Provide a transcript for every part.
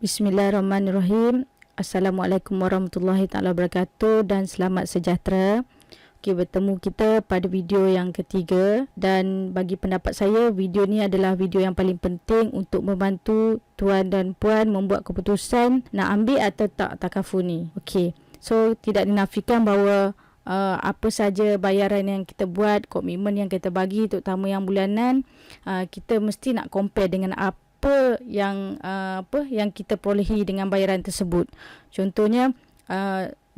Bismillahirrahmanirrahim. Assalamualaikum warahmatullahi taala wabarakatuh dan selamat sejahtera. Okey, bertemu kita pada video yang ketiga dan bagi pendapat saya video ni adalah video yang paling penting untuk membantu tuan dan puan membuat keputusan nak ambil atau tak takaful ni. Okey. So tidak dinafikan bahawa apa saja bayaran yang kita buat, komitmen yang kita bagi terutama yang bulanan, kita mesti nak compare dengan apa yang kita perolehi dengan bayaran tersebut. Contohnya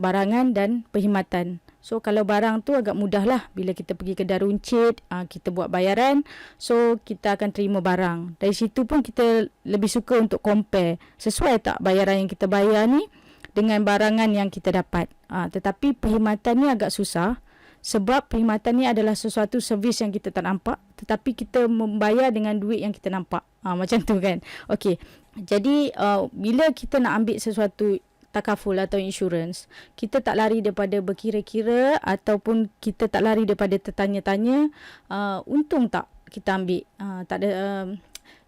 barangan dan perkhidmatan. So kalau barang tu agak mudah lah, bila kita pergi kedai runcit, kita buat bayaran, so kita akan terima barang. Dari situ pun kita lebih suka untuk compare, sesuai tak bayaran yang kita bayar ni dengan barangan yang kita dapat. Tetapi perkhidmatan ni agak susah, sebab perkhidmatan ni adalah sesuatu servis yang kita tak nampak, tetapi kita membayar dengan duit yang kita nampak. Macam tu kan. Okey. Jadi bila kita nak ambil sesuatu takaful atau insurans, kita tak lari daripada berkira-kira ataupun kita tak lari daripada tertanya-tanya untung tak kita ambil. Tak ada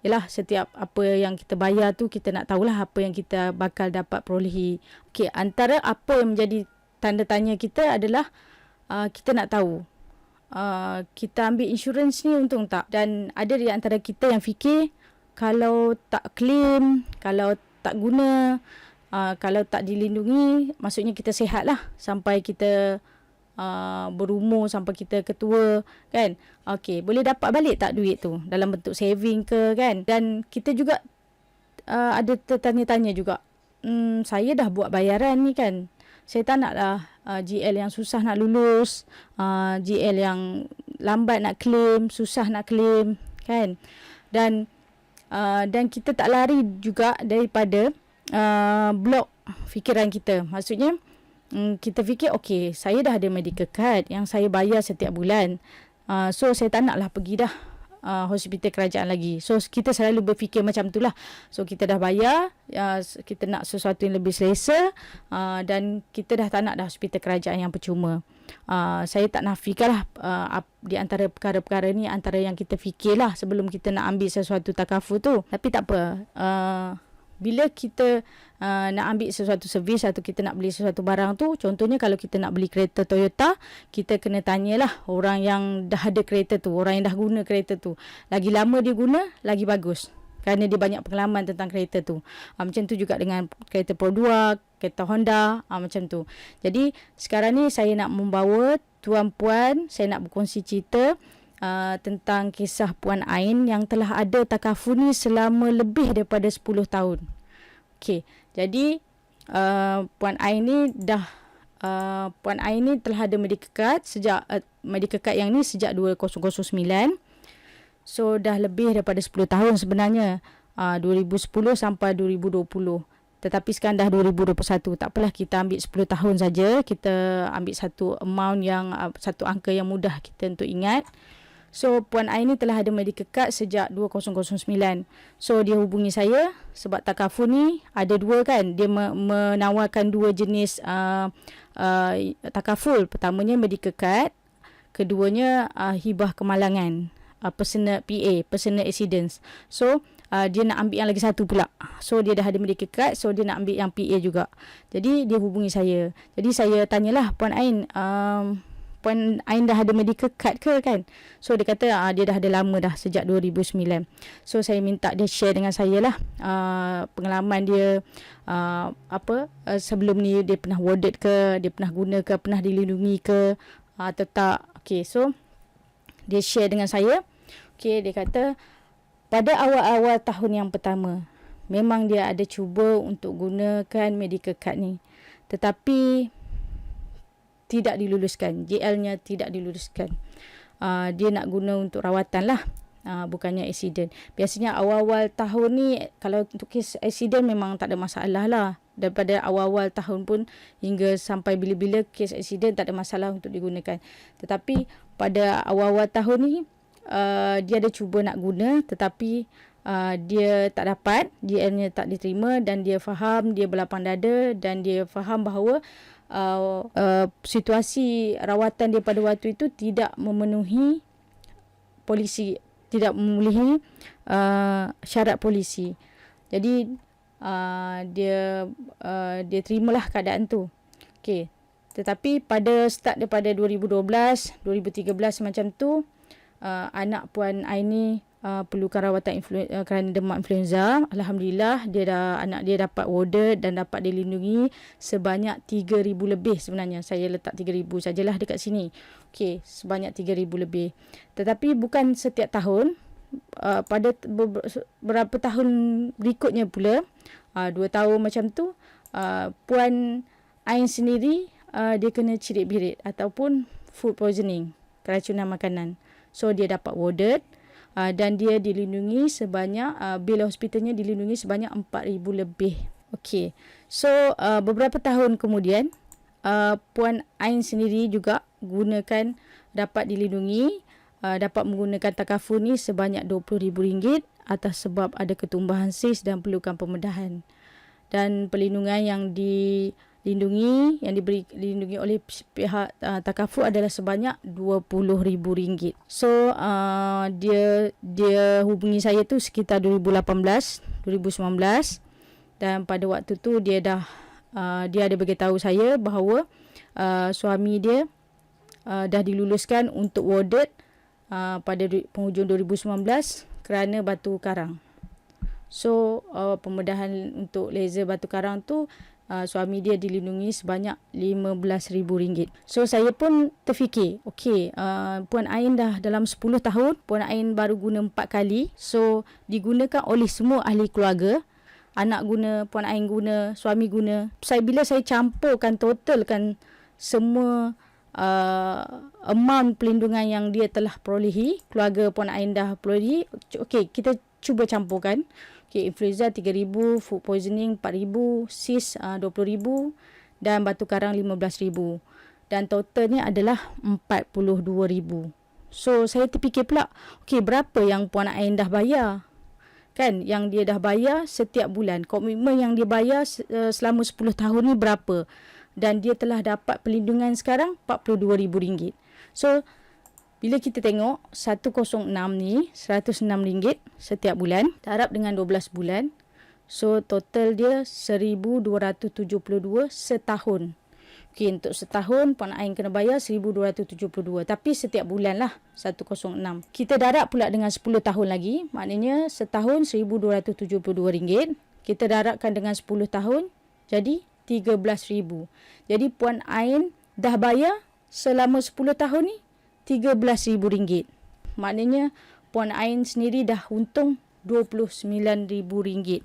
yalah, setiap apa yang kita bayar tu kita nak tahulah apa yang kita bakal dapat perolehi. Okey, antara apa yang menjadi tanda tanya kita adalah kita nak tahu kita ambil insurans ni untung tak. Dan ada di antara kita yang fikir kalau tak claim, kalau tak guna, kalau tak dilindungi, maksudnya kita sihat lah sampai kita berumur, sampai kita ketua kan. Okey, boleh dapat balik tak duit tu dalam bentuk saving ke kan. Dan kita juga ada tertanya-tanya juga, saya dah buat bayaran ni kan, saya tak naklah GL yang susah nak lulus, GL yang lambat nak claim, susah nak claim kan. Dan kita tak lari juga daripada blok fikiran kita. Maksudnya kita fikir, okey, saya dah ada medical card yang saya bayar setiap bulan, so saya tak naklah pergi dah hospital kerajaan lagi. So kita selalu berfikir macam itulah. So kita dah bayar, kita nak sesuatu yang lebih selesa, dan kita dah tak nak dah hospital kerajaan yang percuma. Saya tak nafikan lah di antara perkara-perkara ni antara yang kita fikirlah sebelum kita nak ambil sesuatu takaful tu. Tapi tak apa, bila kita nak ambil sesuatu servis atau kita nak beli sesuatu barang tu, contohnya kalau kita nak beli kereta Toyota, kita kena tanyalah orang yang dah ada kereta tu, orang yang dah guna kereta tu. Lagi lama dia guna, lagi bagus, kerana dia banyak pengalaman tentang kereta tu. Macam tu juga dengan kereta Pro 2, kereta Honda, macam tu. Jadi sekarang ni saya nak membawa tuan-puan, saya nak berkongsi cerita tentang kisah Puan Ain yang telah ada takaful ni selama lebih daripada 10 tahun. Okey, jadi Puan Ain ni telah ada medical card sejak medical card yang ni sejak 2009. So dah lebih daripada 10 tahun sebenarnya, 2010 sampai 2020. Tetapi sekarang dah 2021. Tak apalah, kita ambil 10 tahun saja. Kita ambil satu amount yang satu angka yang mudah kita untuk ingat. So Puan Ain ni telah ada medical card sejak 2009. So dia hubungi saya sebab takaful ni ada dua kan. Dia menawarkan dua jenis takaful. Pertamanya medical card, keduanya hibah kemalangan, personal PA, personal accidents. So dia nak ambil yang lagi satu pula. So dia dah ada medical card, so dia nak ambil yang PA juga. Jadi dia hubungi saya. Jadi saya tanyalah, Puan Ain, Puan Ain dah ada medical card ke kan? So dia kata dia dah ada lama dah, sejak 2009. So saya minta dia share dengan saya lah pengalaman dia, sebelum ni dia pernah warded ke, dia pernah guna ke, pernah dilindungi ke atau tak. Okay, so dia share dengan saya. Okay, dia kata pada awal-awal tahun yang pertama memang dia ada cuba untuk gunakan medical card ni, tetapi tidak diluluskan, JL-nya tidak diluluskan. Dia nak guna untuk rawatan lah, bukannya accident. Biasanya awal-awal tahun ni, kalau untuk kes accident memang tak ada masalah lah. Daripada awal-awal tahun pun hingga sampai bila-bila kes accident tak ada masalah untuk digunakan. Tetapi pada awal-awal tahun ni, dia ada cuba nak guna, tetapi dia tak dapat, JL-nya tak diterima, dan dia faham, dia berlapang dada, dan dia faham bahawa situasi rawatan dia pada waktu itu tidak memenuhi polisi, tidak memenuhi syarat polisi. Jadi dia terimalah keadaan tu. Okey. Tetapi pada start daripada 2012, 2013 macam tu, anak Puan Ain ni perlukan rawatan kerana demam influenza. Alhamdulillah anak dia dapat warded dan dapat dilindungi sebanyak 3,000 lebih sebenarnya. Saya letak 3,000 sajalah dekat sini. Okey, sebanyak 3,000 lebih. Tetapi bukan setiap tahun. Pada beberapa tahun berikutnya pula, 2 tahun macam tu, Puan Ain sendiri dia kena cirit-birit ataupun food poisoning, keracunan makanan. So dia dapat warded dan dia dilindungi sebanyak bil hospitalnya dilindungi sebanyak 4,000 lebih. Okey. So beberapa tahun kemudian Puan Ain sendiri juga dapat dilindungi, dapat menggunakan takaful ni sebanyak RM20,000 atas sebab ada ketumbahan sis dan perlukan pembedahan. Dan perlindungan yang dilindungi oleh pihak takaful adalah sebanyak RM20,000. So dia hubungi saya tu sekitar 2018, 2019 dan pada waktu tu dia ada beritahu saya bahawa suami dia dah diluluskan untuk warded pada penghujung 2019 kerana batu karang. So pembedahan untuk laser batu karang tu suami dia dilindungi sebanyak RM15,000. So saya pun terfikir, okey, Puan Ain dah dalam 10 tahun, Puan Ain baru guna 4 kali. So digunakan oleh semua ahli keluarga. Anak guna, Puan Ain guna, suami guna. Bila saya campurkan, totalkan semua amount pelindungan yang dia telah perolehi, keluarga Puan Ain dah perolehi. Okey, kita cuba campurkan. Okay, influenza 3,000, food poisoning 4,000, sis 20,000 dan batu karang 15,000. Dan totalnya adalah 42,000. So saya terfikir pula, okay, berapa yang Puan Ain dah bayar? Kan, yang dia dah bayar setiap bulan. Komitmen yang dia bayar selama 10 tahun ni berapa? Dan dia telah dapat perlindungan sekarang RM42,000. So bila kita tengok 106 ni RM106 setiap bulan, darab dengan 12 bulan. So total dia 1,272 setahun. Okey, untuk setahun Puan Ain kena bayar 1,272. Tapi setiap bulan lah 106. Kita darab pula dengan 10 tahun lagi. Maknanya setahun RM1,272. Kita darabkan dengan 10 tahun jadi RM13,000. Jadi Puan Ain dah bayar selama 10 tahun ni RM13,000. Maknanya Puan Ain sendiri dah untung RM29,000.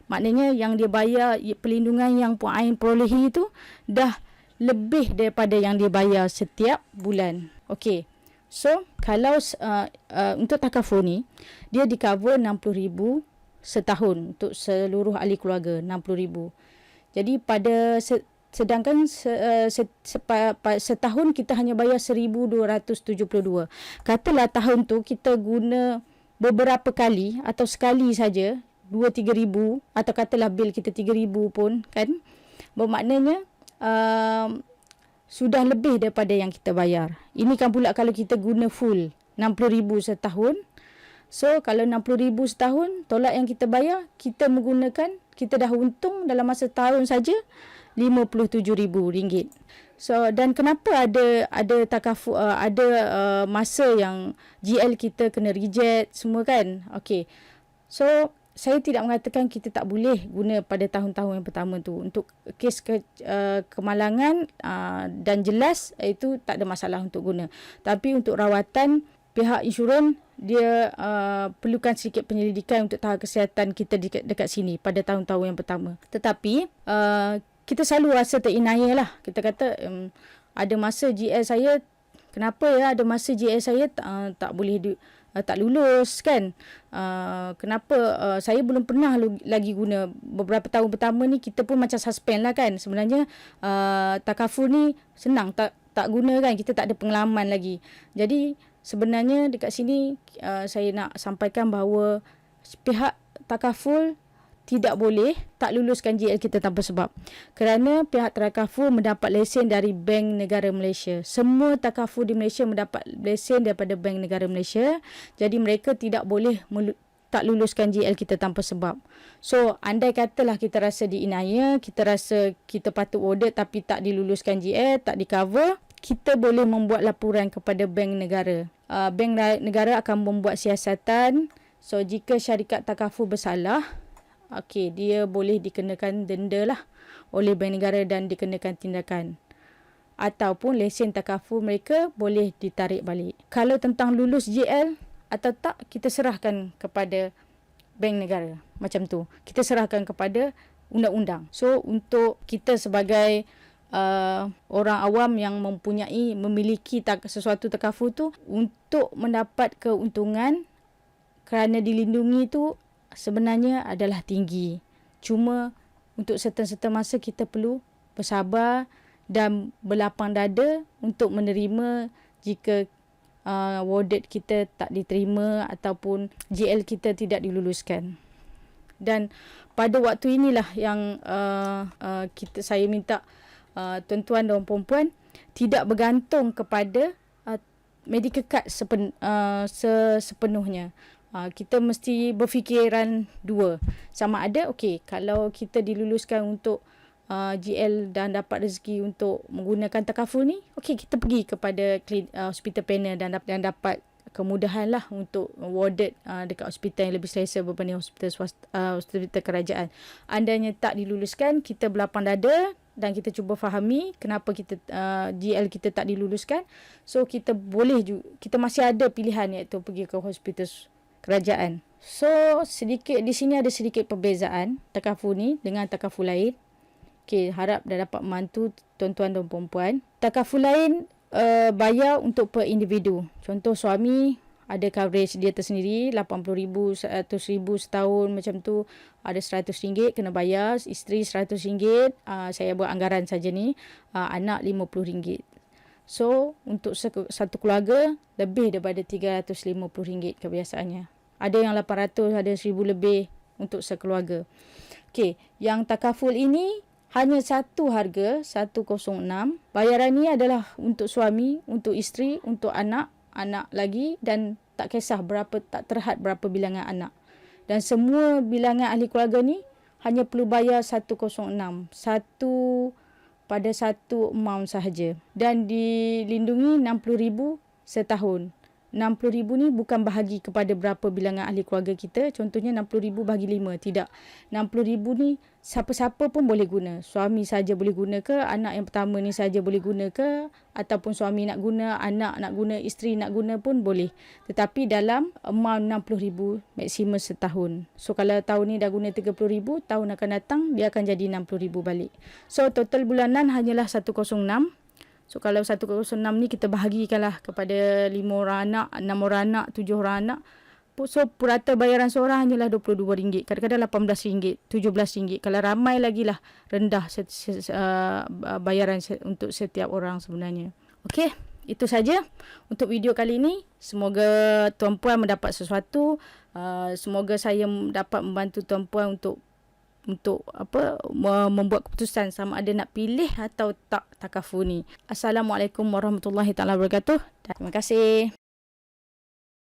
Maknanya yang dia bayar, perlindungan yang Puan Ain perolehi itu dah lebih daripada yang dia bayar setiap bulan. Okey. So kalau untuk takaful ni dia di cover RM60,000 setahun untuk seluruh ahli keluarga, RM60,000. Jadi sedangkan setahun kita hanya bayar 1,272. Katalah tahun tu kita guna beberapa kali atau sekali saja 2-3 ribu, atau katalah bil kita 3,000 pun kan, bermaknanya sudah lebih daripada yang kita bayar. Ini kan pula kalau kita guna full 60,000 setahun. So kalau 60,000 setahun tolak yang kita bayar, kita dah untung dalam masa tahun saja RM57,000. So dan kenapa ada takaful, ada masa yang GL kita kena reject semua kan. Okey. So saya tidak mengatakan kita tak boleh guna pada tahun-tahun yang pertama tu. Untuk kes kemalangan dan jelas itu tak ada masalah untuk guna. Tapi untuk rawatan, pihak insurans dia perlukan sedikit penyelidikan untuk tahap kesihatan kita dekat sini pada tahun-tahun yang pertama. Tetapi kita selalu rasa terinaya lah. Kita kata ada masa GL saya, kenapa ya ada masa GL saya tak boleh tak lulus kan. Kenapa saya belum pernah lagi guna. Beberapa tahun pertama ni kita pun macam suspend lah kan. Sebenarnya takaful ni senang, tak guna kan. Kita tak ada pengalaman lagi. Jadi sebenarnya dekat sini saya nak sampaikan bahawa pihak takaful tidak boleh tak luluskan GL kita tanpa sebab. Kerana pihak takaful mendapat lesen dari Bank Negara Malaysia. Semua takaful di Malaysia mendapat lesen daripada Bank Negara Malaysia. Jadi mereka tidak boleh tak luluskan GL kita tanpa sebab. So, andai katalah kita rasa diinaya, kita rasa kita patut audit tapi tak diluluskan GL, tak di cover, kita boleh membuat laporan kepada bank negara. Bank negara akan membuat siasatan. So, jika syarikat takaful bersalah, dia boleh dikenakan denda lah oleh bank negara dan dikenakan tindakan. Ataupun lesen takaful mereka boleh ditarik balik. Kalau tentang lulus GL atau tak, kita serahkan kepada bank negara. Macam tu. Kita serahkan kepada undang-undang. So, untuk kita sebagai orang awam yang memiliki sesuatu takaful tu, untuk mendapat keuntungan kerana dilindungi tu sebenarnya adalah tinggi. Cuma untuk certain masa kita perlu bersabar dan berlapang dada untuk menerima jika audit kita tak diterima ataupun GL kita tidak diluluskan. Dan pada waktu inilah yang saya minta tuan-tuan dan puan-puan tidak bergantung kepada medical card sepenuhnya. Kita mesti berfikiran dua. Sama ada, kalau kita diluluskan untuk GL dan dapat rezeki untuk menggunakan takaful ni, kita pergi kepada hospital panel dan dapat kemudahan lah untuk audit dekat hospital yang lebih selesa berbanding hospital kerajaan. Andainya tak diluluskan, kita berlapang dada dan kita cuba fahami kenapa GL kita tak diluluskan. So, kita masih ada pilihan, iaitu pergi ke hospital kerajaan. So, di sini ada sedikit perbezaan takaful ni dengan takaful lain. Harap dah dapat membantu tuan-tuan dan puan-puan. Takaful lain bayar untuk per individu. Contoh, suami ada coverage dia tersendiri, RM80,000, RM100,000 setahun macam tu. Ada RM100 kena bayar. Isteri RM100. Saya buat anggaran saja ni. Anak RM50. So, untuk satu keluarga, lebih daripada RM350 kebiasaannya. Ada yang RM800, ada RM1,000 lebih untuk sekeluarga. Yang takaful ini hanya satu harga, 106. Bayaran ni adalah untuk suami, untuk isteri, untuk anak lagi, dan tak kisah tak terhad berapa bilangan anak. Dan semua bilangan ahli keluarga ni hanya perlu bayar 106. Pada satu amount sahaja. Dan dilindungi RM60,000 setahun. RM60,000 ni bukan bahagi kepada berapa bilangan ahli keluarga kita. Contohnya RM60,000 bahagi 5. Tidak. RM60,000 ni siapa-siapa pun boleh guna. Suami saja boleh guna ke? Anak yang pertama ni saja boleh guna ke? Ataupun suami nak guna, anak nak guna, isteri nak guna pun boleh. Tetapi dalam amount RM60,000 maksimum setahun. So, kalau tahun ni dah guna RM30,000, tahun akan datang dia akan jadi RM60,000 balik. So, total bulanan hanyalah 106. So, kalau 106 ni kita bahagikanlah kepada 5 orang anak, 6 orang anak, 7 orang anak. So, purata bayaran seorang hanyalah RM22. Kadang-kadang RM18, RM17. Kalau ramai lagi lah rendah bayaran untuk setiap orang sebenarnya. Itu saja untuk video kali ini. Semoga tuan-puan mendapat sesuatu. Semoga saya dapat membantu tuan-puan untuk membuat keputusan sama ada nak pilih atau tak takaful ni. Assalamualaikum warahmatullahi wabarakatuh. Terima kasih.